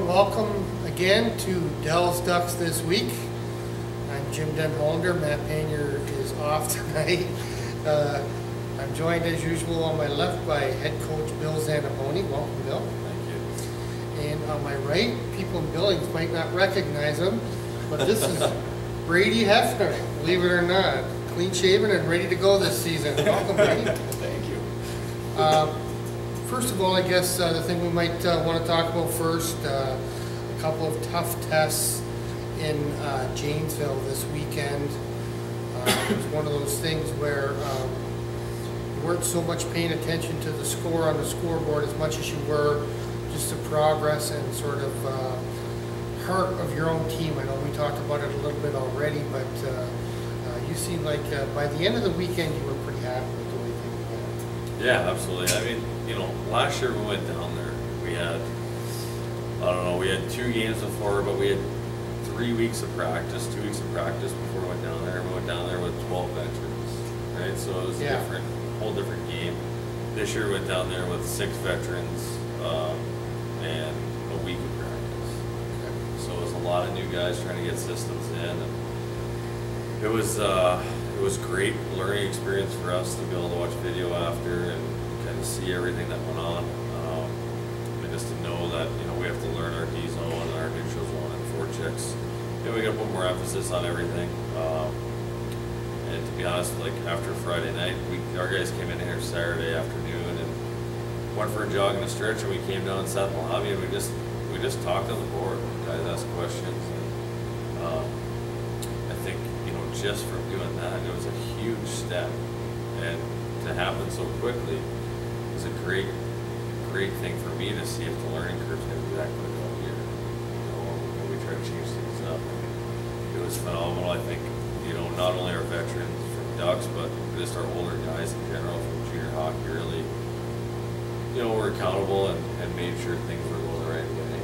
everyone, welcome again to Dell's Ducks this week. I'm Jim Denhollander. Matt Panier is off tonight. I'm joined as usual on my left by head coach Bill Zanaboni. Welcome, Bill. Thank you. And on my right, people in Billings might not recognize him, but this is Brady Hefner, believe it or not. Clean shaven and ready to go this season. Welcome, Brady. Thank you. First of all, I guess the thing we might want to talk about first, a couple of tough tests in Janesville this weekend. It was one of those things where you weren't so much paying attention to the score on the scoreboard as much as you were just the progress and sort of heart of your own team. I know we talked about it a little bit already, but you seemed like by the end of the weekend you were pretty happy with the way things went. Yeah, absolutely. I mean, you know, last year we went down there. We had, we had 2 games before, but we had 3 weeks of practice, 2 weeks of practice before we went down there. We went down there with 12 veterans, right? So it was a whole different game. This year we went down there with 6 veterans and a week of practice. Okay. So it was a lot of new guys trying to get systems in. And it was great learning experience for us to be able to watch video after and kind of see everything that went on. And just to know that, you know, we have to learn our D zone and our neutral zone and forechecks. You know, we got to put more emphasis on everything. And to be honest, like after Friday night, our guys came in here Saturday afternoon and went for a jog in the stretch, and we came down and sat in the lobby and we just talked on the board. Guys asked questions. And, I think, you know, just from doing that, it was a huge step, and to happen so quickly was a great thing for me to see if the learning curve's going to be that quick all year. You know, when we try to change things up, I mean, it was phenomenal. I think, you know, not only our veterans from Ducks, but just our older guys in general from junior hockey really, you know, were accountable and made sure things were going the right way.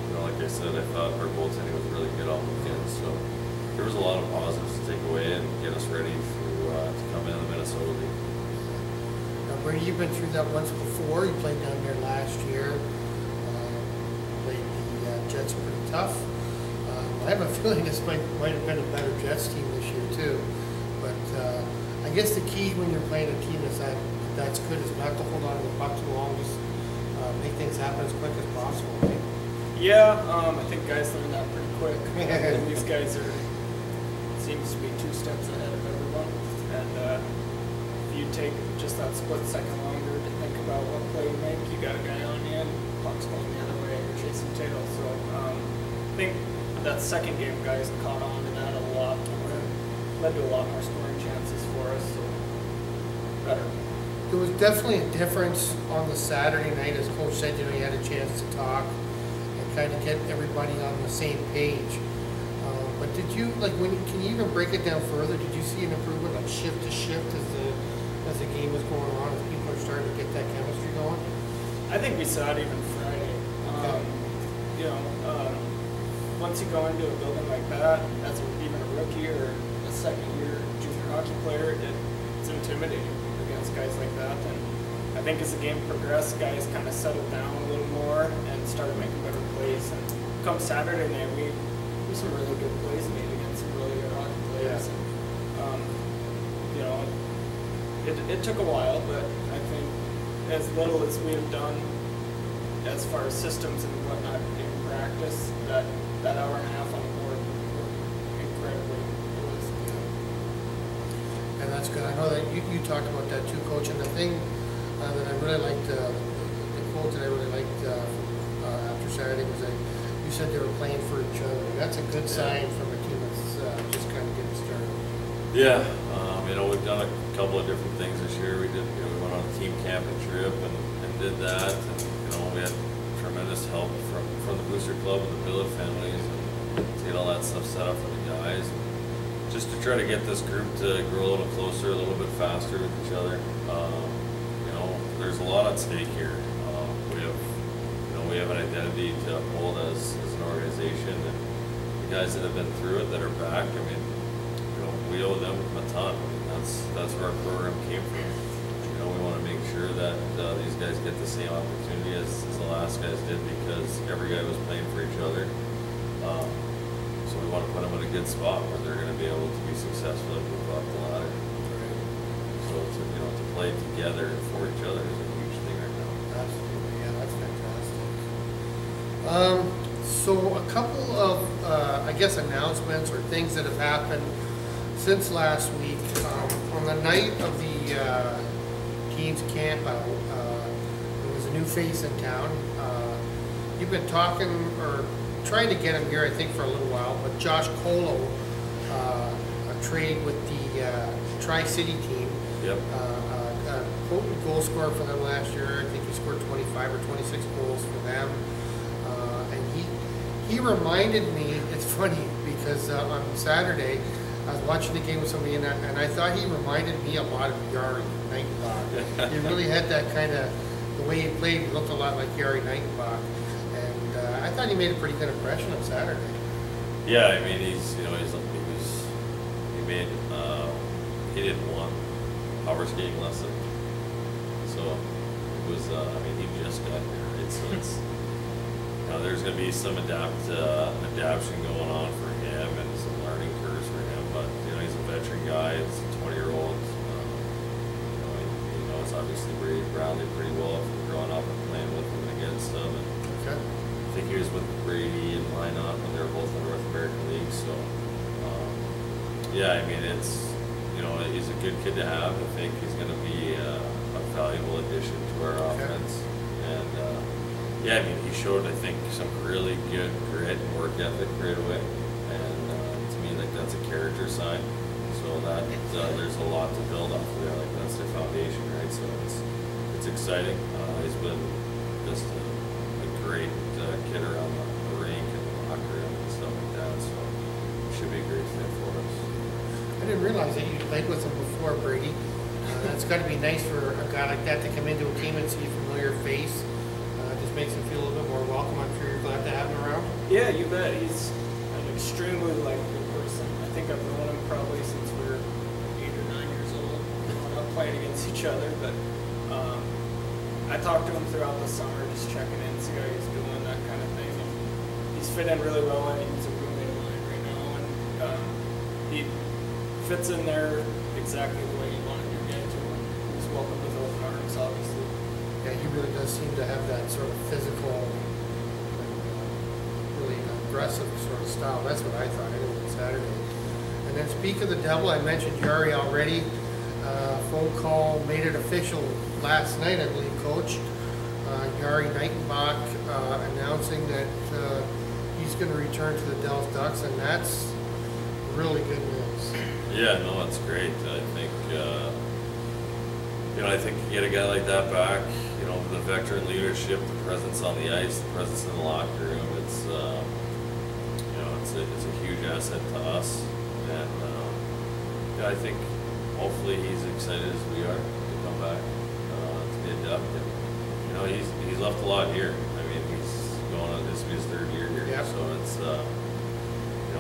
You know, like I said, I thought our goaltending was really good all weekend, so there was a lot of positives to take away and get us ready to come into the Minnesota League. Now, Brady, you've been through that once before. You played down there last year. Played the Jets pretty tough. I have a feeling this might have been a better Jets team this year too. But I guess the key when you're playing a team that's good is not to hold on to the puck too long. Just make things happen as quick as possible, right? Yeah, I think guys learn that pretty quick. And these guys seems to be 2 steps ahead of everyone. And if you take just that split second longer to think about what play you make, you got a guy on you and puck's going the other way, you're chasing tail. So I think that second game guys caught on to that a lot more, led to a lot more scoring chances for us, so better. There was definitely a difference on the Saturday night, as Coach said. You know, you had a chance to talk and kind of get everybody on the same page. But did you, like, can you even break it down further? Did you see an improvement, like shift to shift, as the game was going on, as people are starting to get that chemistry going? I think we saw it even Friday. Okay. You know, once you go into a building like that, as even a rookie or a second-year junior hockey player, it's intimidating against guys like that. And I think as the game progressed, guys kind of settled down a little more and started making better plays. And come Saturday night, we some really good plays made against some really good hockey players. Yeah. And, you know, it took a while, but I think as little as we have done as far as systems and whatnot in practice, that hour and a half on the board worked incredibly. It was good. And that's good. I know that you talked about that too, Coach. And the thing that I really liked, the quote that I really liked from after Saturday was that you said they were playing for each other. That's a good sign from a team that's just kind of getting started. Yeah, you know, we've done a couple of different things this year. We went on a team camping trip and did that. And, you know, we had tremendous help from the Booster Club and the Billet families and to get all that stuff set up for the guys. And just to try to get this group to grow a little closer, a little bit faster with each other. You know, there's a lot at stake here. We have an identity to uphold as an organization, and the guys that have been through it that are back, I mean, you know, we owe them a ton. I mean, that's where our program came from. You know, we want to make sure that these guys get the same opportunity as the last guys did because every guy was playing for each other. So we want to put them in a good spot where they're going to be able to be successful and move up the ladder. So to play together and for each other is a huge thing right now. Absolutely, yeah, that's fantastic. So a couple of, I guess, announcements or things that have happened since last week. On the night of the team's camp out, there was a new face in town. You've been talking or trying to get him here, I think, for a little while, but Josh Colo, a trade with the Tri-City team. Yep. A potent goal scorer for them last year. I think he scored 25 or 26 goals for them. And he reminded me, it's funny, because on Saturday, I was watching the game with somebody, and I thought he reminded me a lot of Jari Nightenbach. He really had that kind of, the way he played, he looked a lot like Jari Nightenbach. And I thought he made a pretty good impression on Saturday. Yeah, I mean, he did one power skating lesson. So it was, he just got here, right? So it's, there's going to be some adaptation going on for him and some learning curves for him. But, he's a veteran guy. It's a 20-year-old. He knows obviously Brady Brownlee pretty well from growing up and playing with him and against him. And Okay. I think he was with Brady and Minot when they were both in the North American League. So, it's, he's a good kid to have. I think he's going to be a valuable addition to our offense. And, he showed, I think, some really good grit and work ethic right away. And to me, that's a character sign. So that there's a lot to build off of there. That's their foundation, right? So it's exciting. He's been just a great kid around the rink and the locker room and stuff like that. So it should be a great fit for us. I didn't realize that you played with him before, Brady. It's got to be nice for a guy like that to come into a team and see a familiar face. Just makes him feel a little bit more welcome. I'm sure you're glad to have him around. Yeah, you bet. He's an extremely likable person. I think I've known him probably since we were 8 or 9 years old. Not playing against each other, but I talked to him throughout the summer, just checking in, see how he's doing, that kind of thing. And he's fit in really well. I think he's a roommate of mine right now, and he fits in there exactly the way you wanted your guy to. He's welcome with open arms, obviously. Yeah, he really does seem to have that sort of physical, really aggressive sort of style. That's what I thought anyway on Saturday. And then speak of the devil, I mentioned Jari already. Phone call made it official last night, I believe, Coach. Jari Nightenbach announcing that he's going to return to the Dells Ducks, and that's really good news. Yeah, no, that's great. I think, I think you get a guy like that back, the veteran leadership, the presence on the ice, the presence in the locker room, it's a huge asset to us. And, I think hopefully he's excited as we are to come back, to be a Duck. And, he's left a lot here. He's going on, this will be his third year here. Yep. So it's,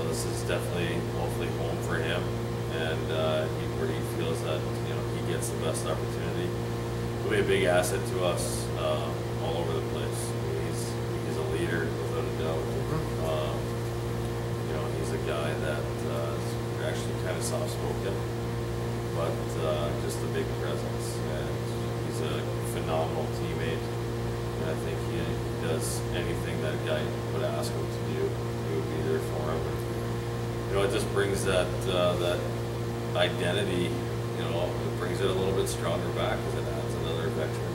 this is definitely hopefully home for him. And where he feels that, he gets the best opportunity. He'll be a big asset to us all over the place. He's a leader, without a doubt. He's a guy that is actually kind of soft-spoken, but just a big presence. And he's a phenomenal teammate. And I think he does anything that guy would ask him to do. He would be there for him. And, it just brings that identity. It brings it a little bit stronger back because it adds another veteran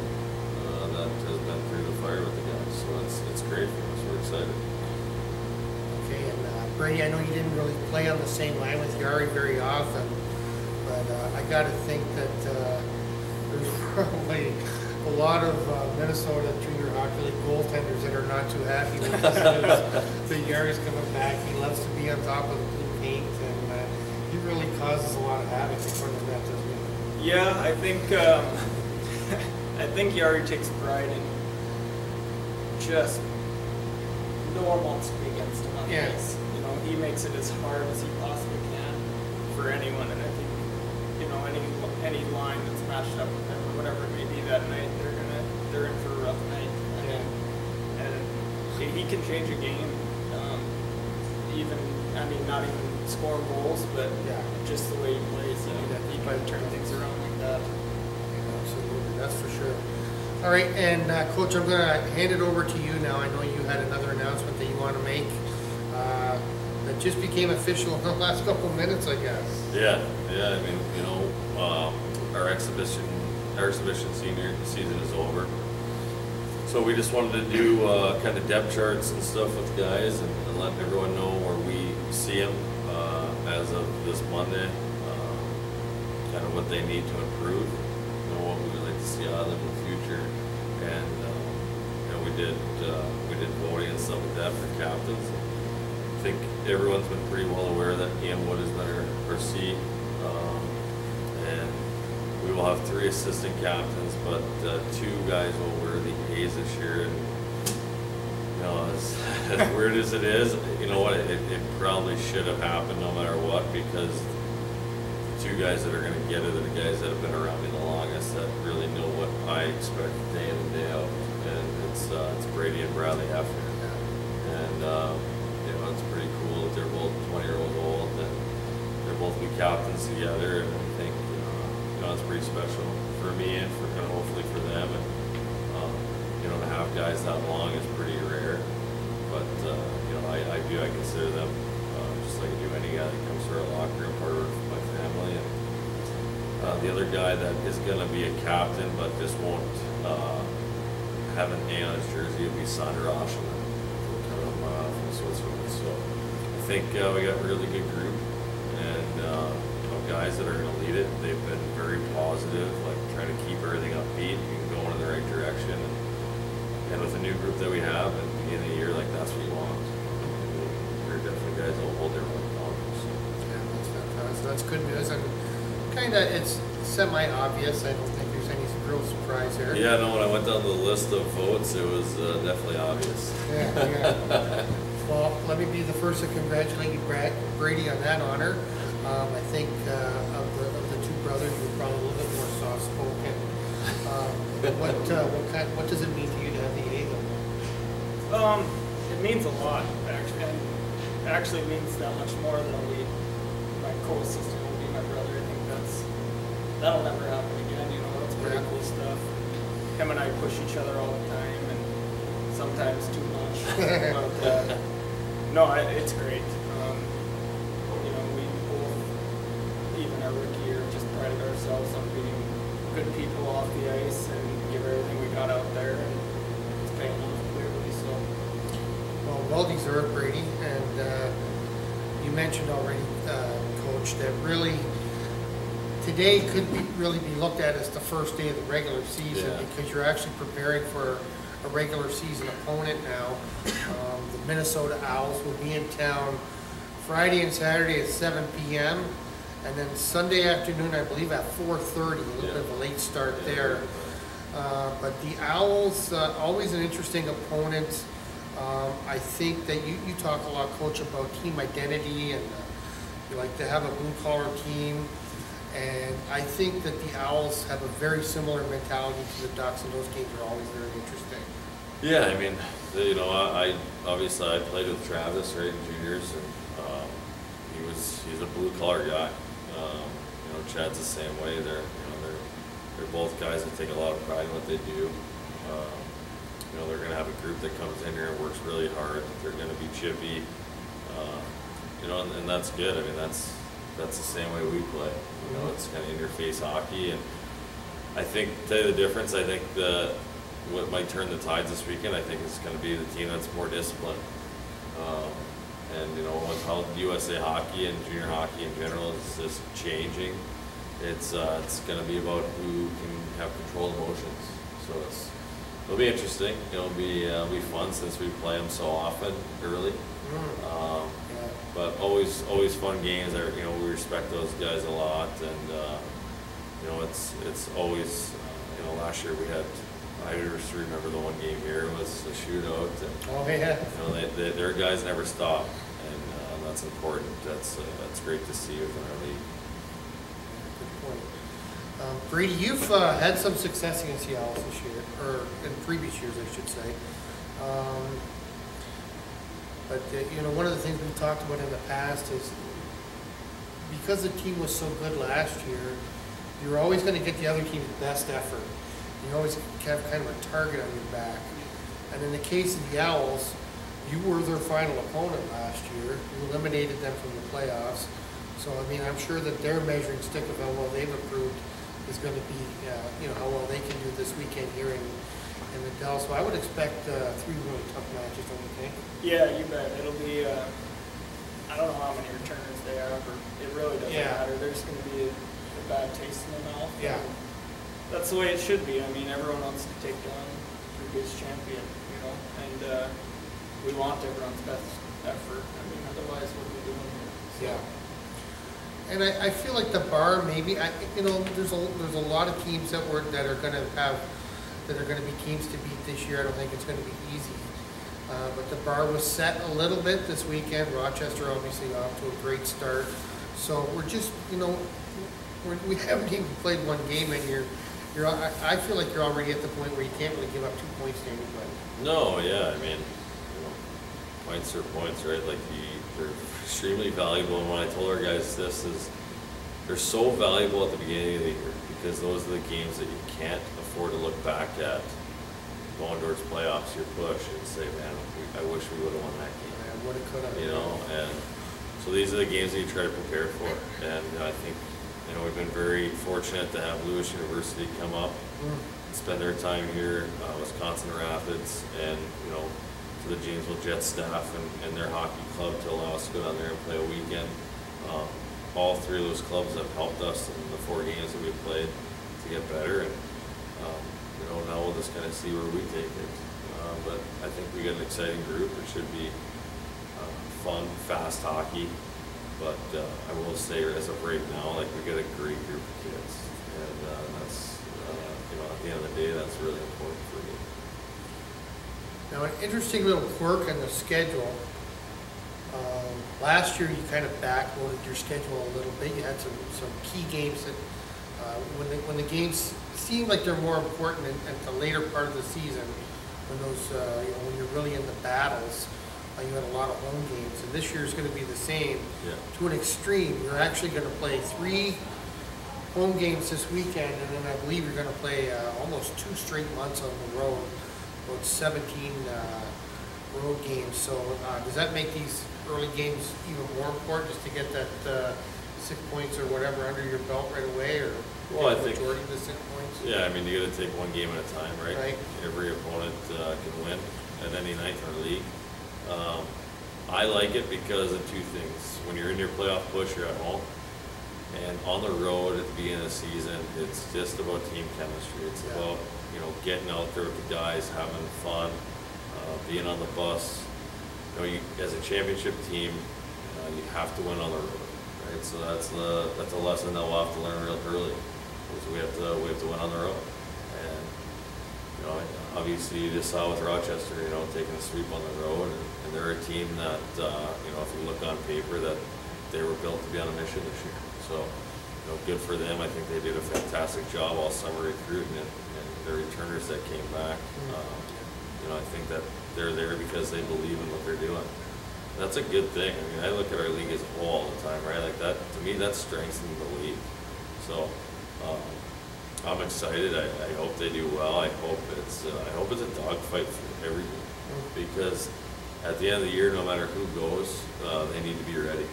that has been through the fire with the guys. So it's great for us. We're excited. Okay, and Brady, I know you didn't really play on the same line with Jari very often, but I got to think that there's probably a lot of Minnesota Junior Hockey League goaltenders that are not too happy with this news. That Jari's coming back. He loves to be on top of the blue paint, and he really causes a lot of havoc in front of that, doesn't he? Yeah, I think Jari takes pride in just no one wants to be against him on the ice. He makes it as hard as he possibly can for anyone, and I think any line that's matched up with him or whatever it may be that night, they're in for he can change a game. Even, I mean, not even scoring goals, but Yeah. just the way he plays, he can turn things around like that. Yeah, absolutely, that's for sure. All right, and Coach, I'm going to hand it over to you now. I know you had another announcement that you want to make that just became official in the last couple of minutes, I guess. Yeah. I mean, our exhibition senior season is over. So we just wanted to do kind of depth charts and stuff with guys and let everyone know where we see them as of this Monday, kind of what they need to improve, what we would like to see out of them in the future, and we did voting and stuff like that for captains. I think everyone's been pretty well aware that Ian Wood has been our C, and we will have 3 assistant captains, but 2 guys will wear the A's this year. And as weird as it is, you know what? It probably should have happened no matter what, because the 2 guys that are going to get it are the guys that have been around me the longest, that really know what I expect day in and day out. And it's Brady and Bradley Hefner. And it's pretty cool that they're both 20-year-old old, and they're both be captains together. And I think it's pretty special for me and for kind of hopefully for them. And to have guys that long is pretty rare. But I consider them just like I do any guy that comes to our locker room, part of my family. And the other guy that is going to be a captain, but just won't have an A on his jersey, will be Sander Oshman from Switzerland. So I think we got a really good group, and guys that are going to lead it. They've been very positive, like trying to keep everything upbeat and going in the right direction. And with the new group that we have, and beginning of the year, like that's what you want. We're definitely guys that will hold everyone accountable. So. Yeah, that's fantastic. That's good news. And it's semi-obvious. I don't think there's any real surprise here. Yeah, no. When I went down the list of votes, it was definitely obvious. Yeah. Well, let me be the first to congratulate you, Brady, on that honor. I think of the 2 brothers, you're probably a little bit more soft-spoken. What does it mean to you to have the A though? It means a lot, actually, and it actually means that much more than my co-assistant will be my brother. I think that'll never happen again. That's pretty cool stuff. Him and I push each other all the time, and sometimes too much. But no, it's great. We both, even our rookie year, just prided ourselves on being good people off the ice and give everything we got out there, and it's paying off clearly. So, well deserved, Brady. And you mentioned already, Coach, that really today could really be looked at as the first day of the regular season, because you're actually preparing for a regular season opponent now. The Minnesota Owls will be in town Friday and Saturday at 7 p.m. and then Sunday afternoon, I believe, at 4:30. A little bit of a late start there. But the Owls, always an interesting opponent. I think that you talk a lot, Coach, about team identity, and you like to have a blue-collar team. And I think that the Owls have a very similar mentality to the Ducks, and those games are always very interesting. Yeah, I mean, I obviously I played with Travis, right, in juniors, and he's a blue collar guy. Chad's the same way. They're both guys that take a lot of pride in what they do. They're going to have a group that comes in here and works really hard. They're going to be chippy, and that's good. I mean, that's the same way we play. It's kind of in-your-face hockey, and I think, to tell you the difference, I think what might turn the tides this weekend, I think, is going to be the team that's more disciplined. And with how USA hockey and junior hockey in general is just changing, it's going to be about who can have control of emotions. So it'll be interesting. It'll be fun since we play them so often early. But always fun games. We respect those guys a lot, and it's always last year we had. I just remember the one game here was a shootout. And, their guys never stop, and that's important. That's great to see within our league. Good point. Brady, you've had some success against the Owls this year, or in previous years, I should say. But, you know, one of the things we've talked about in the past is because the team was so good last year, you're always going to get the other team's best effort. You always have kind of a target on your back. And in the case of the Owls, you were their final opponent last year. You eliminated them from the playoffs. So, I mean, I'm sure that their measuring stick of how well they've improved is going to be, you know, how well they can do this weekend here in the Dell. So I would expect 3 really tough matches, don't you think? Yeah, you bet. It'll be, I don't know how many returners they are, but it really doesn't matter. There's going to be a bad taste in the mouth. Yeah. That's the way it should be. I mean, everyone wants to take down the previous champion, you know, and we want everyone's best effort. I mean, otherwise, what are we doing here? So. Yeah. And I feel like the bar maybe, you know, there's a lot of teams that are going to be teams to beat this year. I don't think it's going to be easy. But the bar was set a little bit this weekend. Rochester obviously off to a great start. So we're just, you know, we haven't even played one game and I feel like you're already at the point where you can't really give up 2 points to anybody. No, yeah, I mean, you know, points are points, right? Like they're extremely valuable. And when I told our guys this is, they're so valuable at the beginning of the year because those are the games that you can't afford to look back at going towards playoffs, your push, and say, man, I wish we would have won that game. Yeah, would have, could have. You know, and so these are the games that you try to prepare for. And I think, you know, we've been very fortunate to have Lewis University come up, spend their time here, Wisconsin Rapids, and, you know, to the Janesville Jets staff and their hockey club to allow us to go down there and play a weekend. All 3 of those clubs have helped us in the 4 games that we've played to get better. And, you know, now we'll just kind of see where we take it. But I think we got an exciting group. It should be fun, fast hockey. But I will say, as of right now, like, we got a great group of kids, and that's, you know, at the end of the day, that's really important for me. Now, an interesting little quirk in the schedule. Last year, you kind of backloaded your schedule a little bit. You had some key games that, when the games seem like they're more important at the later part of the season, when those, you know, when you're really in the battles, you had a lot of home games. And this year is going to be the same to an extreme. You're actually going to play 3 home games this weekend, and then I believe you're going to play almost 2 straight months on the road, about 17 road games. So does that make these early games even more important, just to get that 6 points or whatever under your belt right away, or well, I the think majority of the 6 points? Yeah, I mean, you got to take one game at a time, right? Right. Every opponent can win at any night in our league. I like it because of 2 things. When you're in your playoff push, you're at home. And on the road at the beginning of the season, it's just about team chemistry. It's about, you know, getting out there with the guys, having fun, being on the bus. You know, as a championship team, you have to win on the road, right? So that's a lesson that we'll have to learn real early. Is we have to win on the road. And, you know, obviously you just saw with Rochester, you know, taking a sweep on the road, and they're a team that, you know, if you look on paper, that they were built to be on a mission this year. So, you know, good for them. I think they did a fantastic job all summer recruiting and their returners that came back. You know, I think that they're there because they believe in what they're doing. That's a good thing. I mean, I look at our league as a whole all the time, right? Like that, to me, that strengthens the league. So, I'm excited. I hope they do well. I hope it's a dogfight for everyone, because at the end of the year, no matter who goes, they need to be ready.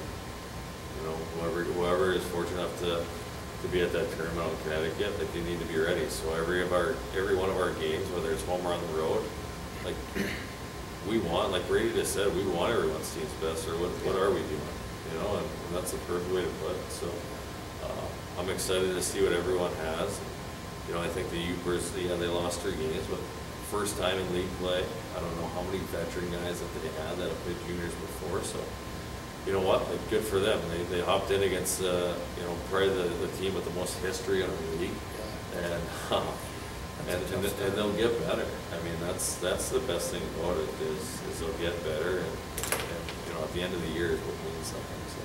You know, whoever is fortunate enough to be at that tournament in Connecticut, like, they need to be ready. So every one of our games, whether it's home or on the road, like, we want, like Brady just said, we want everyone's team's best, or what are we doing? You know, and that's the perfect way to put it. So I'm excited to see what everyone has. You know, I think the Upers, they lost 3 games, but first time in league play. I don't know how many veteran guys that they had that have played juniors before. So, you know what? Like, good for them. They hopped in against, you know, probably the team with the most history in our league, and they'll get better. I mean, that's the best thing about it is they'll get better, and you know, at the end of the year is what means something. So.